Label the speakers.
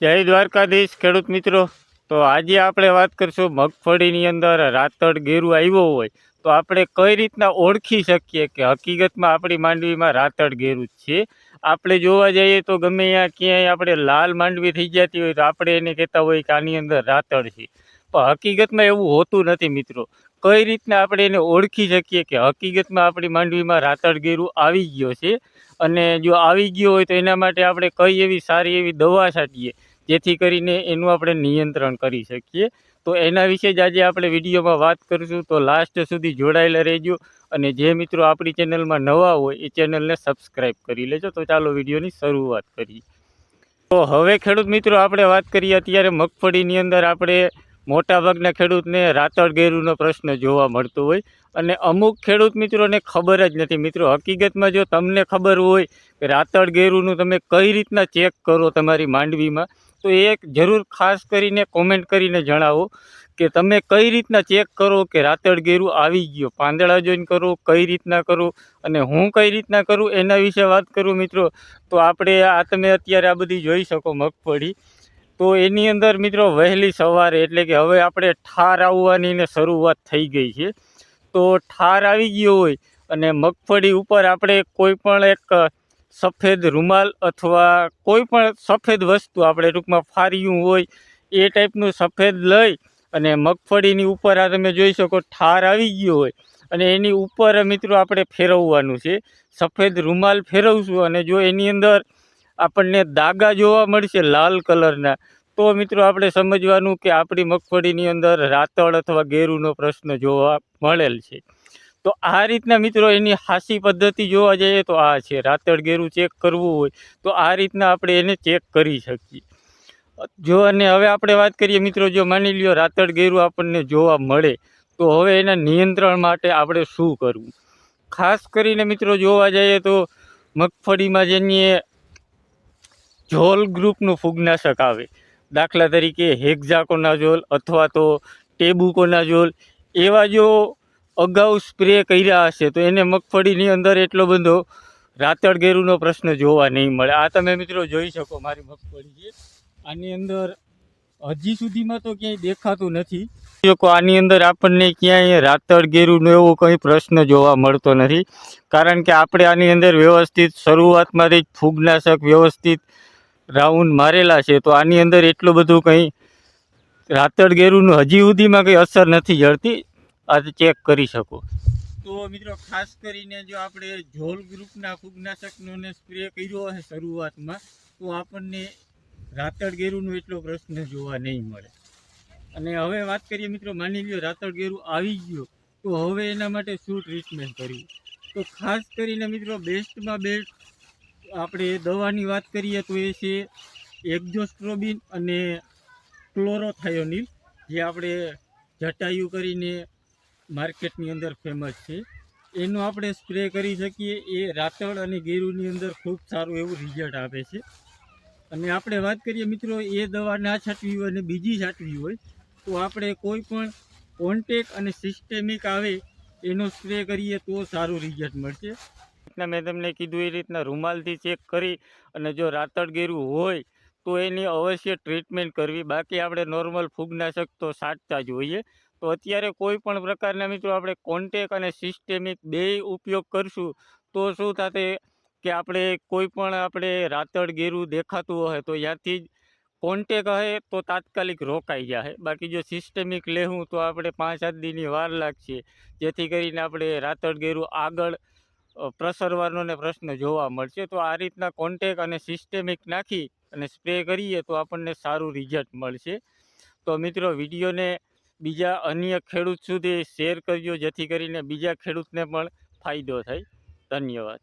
Speaker 1: જય દ્વારકાધીશ ખેડૂત મિત્રો. તો આજે આપણે વાત કરીશું મગફળીની અંદર રાતળ ગેરું આવ્યો હોય તો આપણે કઈ રીતના ઓળખી શકીએ કે હકીકતમાં આપણી માંડવીમાં રાતળ ગેરું છે. આપણે જોવા જઈએ તો ગમે ત્યાં ક્યાંય આપણે લાલ માંડવી થઈ જતી હોય તો આપણે એને કહેતા હોય કે આની અંદર રાતળ છે, પણ હકીકતમાં એવું હોતું નથી મિત્રો. કઈ રીતના આપણે એને ઓળખી શકીએ કે હકીકતમાં આપણી માંડવીમાં રાતળ ગેરું આવી ગયો છે, અને જો આવી ગયો હોય તો એના માટે આપણે કઈ એવી સારી એવી દવા છાંટીએ જેથી કરીને એનું આપણે નિયંત્રણ કરી શકીએ. તો એના વિશે જ આજે આપણે વિડીયોમાં વાત કરીશું, તો લાસ્ટ સુધી જોડાયેલા રહેજો. અને જે મિત્રો આપણી ચેનલમાં નવા હોય એ ચેનલને સબસ્ક્રાઈબ કરી લેજો. તો ચાલો વિડીયોની શરૂઆત કરીએ. તો હવે ખેડૂત મિત્રો આપણે વાત કરીએ, અત્યારે મગફળીની અંદર આપણે મોટાભાગના ખેડૂતને રાતળ ગેરુનો પ્રશ્ન જોવા મળતો હોય, અને અમુક ખેડૂત મિત્રોને ખબર જ નથી. મિત્રો હકીકતમાં જો તમને ખબર હોય કે રાતળ ગેરુનું તમે કઈ રીતના ચેક કરો તમારી માંડવીમાં, તો એ જરૂર ખાસ કરીને કોમેન્ટ કરીને જણાવો કે તમે કઈ રીતના ચેક કરો કે રાતળ ગેરું આવી ગયો. પાંદડા જોઈને કરો, કઈ રીતના કરો, અને હું કઈ રીતના કરું એના વિશે વાત કરું મિત્રો. તો આપણે તમે અત્યારે આ બધી જોઈ શકો મગફળી, તો એની અંદર મિત્રો વહેલી સવારે એટલે કે હવે આપણે ઠાર આવવાની ને શરૂઆત થઈ ગઈ છે. તો ઠાર આવી ગયો હોય અને મગફળી ઉપર આપણે કોઈ પણ એક સફેદ રૂમાલ અથવા કોઈ પણ સફેદ વસ્તુ, આપણે ટૂંકમાં ફાર્યું હોય એ ટાઈપનું સફેદ લઈ અને મગફળીની ઉપર આ તમે જોઈ શકો ઠાર આવી ગયો હોય અને એની ઉપર મિત્રો આપણે ફેરવવાનું છે. સફેદ રૂમાલ ફેરવશું અને જો એની અંદર આપણને દાગા જોવા મળશે લાલ કલરના, તો મિત્રો આપણે સમજવાનું કે આપણી મગફળીની અંદર રાતળ અથવા ગેરુનો પ્રશ્ન જોવા મળેલ છે. તો આ રીતના મિત્રો એની હાસી પદ્ધતિ જોવા જઈએ તો આ છે. રાતળ ગેરું ચેક કરવું હોય તો આ રીતના આપણે એને ચેક કરી શકીએ. જો અને હવે આપણે વાત કરીએ મિત્રો, જો માની લ્યો રાતળ ગેરું આપણને જોવા મળે તો હવે એના નિયંત્રણ માટે આપણે શું કરવું. ખાસ કરીને મિત્રો જોવા જઈએ તો મગફળીમાં જેની ઝોલ ગ્રુપનું ફૂગનાશક આવે, દાખલા તરીકે હેક્ઝાકોનાઝોલ અથવા તો ટેબુકોનાઝોલ, એવા જો અગાઉ સ્પ્રે કર્યા હશે તો એને મગફળીની અંદર એટલો બધો રાતળ ગેરુનો પ્રશ્ન જોવા નહીં મળે. આ તમે મિત્રો જોઈ શકો મારી મગફળી છે, આની અંદર હજી સુધીમાં તો ક્યાંય દેખાતું નથી. આની અંદર આપણને ક્યાંય રાતળ ગેરુનો એવો કંઈ પ્રશ્ન જોવા મળતો નથી, કારણ કે આપણે આની અંદર વ્યવસ્થિત શરૂઆતમાંથી જ ફૂગનાશક વ્યવસ્થિત રાઉન્ડ મારેલા છે. તો આની અંદર એટલું બધું કંઈ રાતળ ગેરુનું હજી સુધીમાં કંઈ અસર નથી જડતી. આ ચેક કરી શકો. તો મિત્રો ખાસ કરીને જો આપણે ઝોલ ગ્રુપના ફૂગનાશકનો સ્પ્રે કર્યો હશે શરૂઆતમાં, તો આપણને રાતળ ગેરુનો એટલો પ્રશ્ન જોવા નહીં મળે. અને હવે વાત કરીએ મિત્રો, માની લ્યો રાતળ ગેરું આવી ગયો તો હવે એના માટે શું ટ્રીટમેન્ટ કરવી. તો ખાસ કરીને મિત્રો બેસ્ટમાં બેસ્ટ આપણે દવાની વાત કરીએ તો એ છે એક્ઝોસ્ટ્રોબિન અને ક્લોરોથાયોનિલ, જે આપણે જટાયુ કરીને માર્કેટની અંદર ફેમસ છે. એનો આપણે સ્પ્રે કરી શકીએ. એ રાતળ અને ગેરુની અંદર ખૂબ સારું એવું રિઝલ્ટ આપે છે. અને આપણે વાત કરીએ મિત્રો, એ દવા ના છાંટવી હોય અને બીજી છાંટવી હોય તો આપણે કોઈ પણ કોન્ટેક અને સિસ્ટેમિક આવે એનો સ્પ્રે કરીએ તો સારું રિઝલ્ટ મળશે. મેં તમને કીધું એ રીતના રૂમાલથી ચેક કરી અને જો રાતળ ગેરું હોય તો એની અવશ્ય ટ્રીટમેન્ટ કરવી. બાકી આપણે નોર્મલ ફૂગનાશક તો છાંટતા જ હોઈએ. તો અત્યારે કોઈ પણ પ્રકારના મિત્રો આપણે કોન્ટેક અને સિસ્ટેમિક બેય ઉપયોગ કરશું તો શું થશે કે આપણે કોઈ પણ આપણે રાતળ ગેરું દેખાતું હોય તો ત્યાંથી જ કોન્ટેક હશે તો તાત્કાલિક રોકાઈ જાય. બાકી જો સિસ્ટેમિક લેવું તો આપણે 5-7 દીની વાર લાગશે, જેથી કરીને આપણે રાતળ ગેરું આગળ પ્રસરવાનો ને પ્રશ્ન જોવા મળશે. તો આ રીતના કોન્ટેક અને સિસ્ટેમિક નાખી અને સ્પ્રે કરીએ તો આપણને સારું રિઝલ્ટ મળશે. તો મિત્રો વિડીયોને બીજા અન્ય ખેડૂત સુધી શેર કરજો, જેથી કરીને બીજા ખેડૂતને પણ ફાયદો થાય. ધન્યવાદ.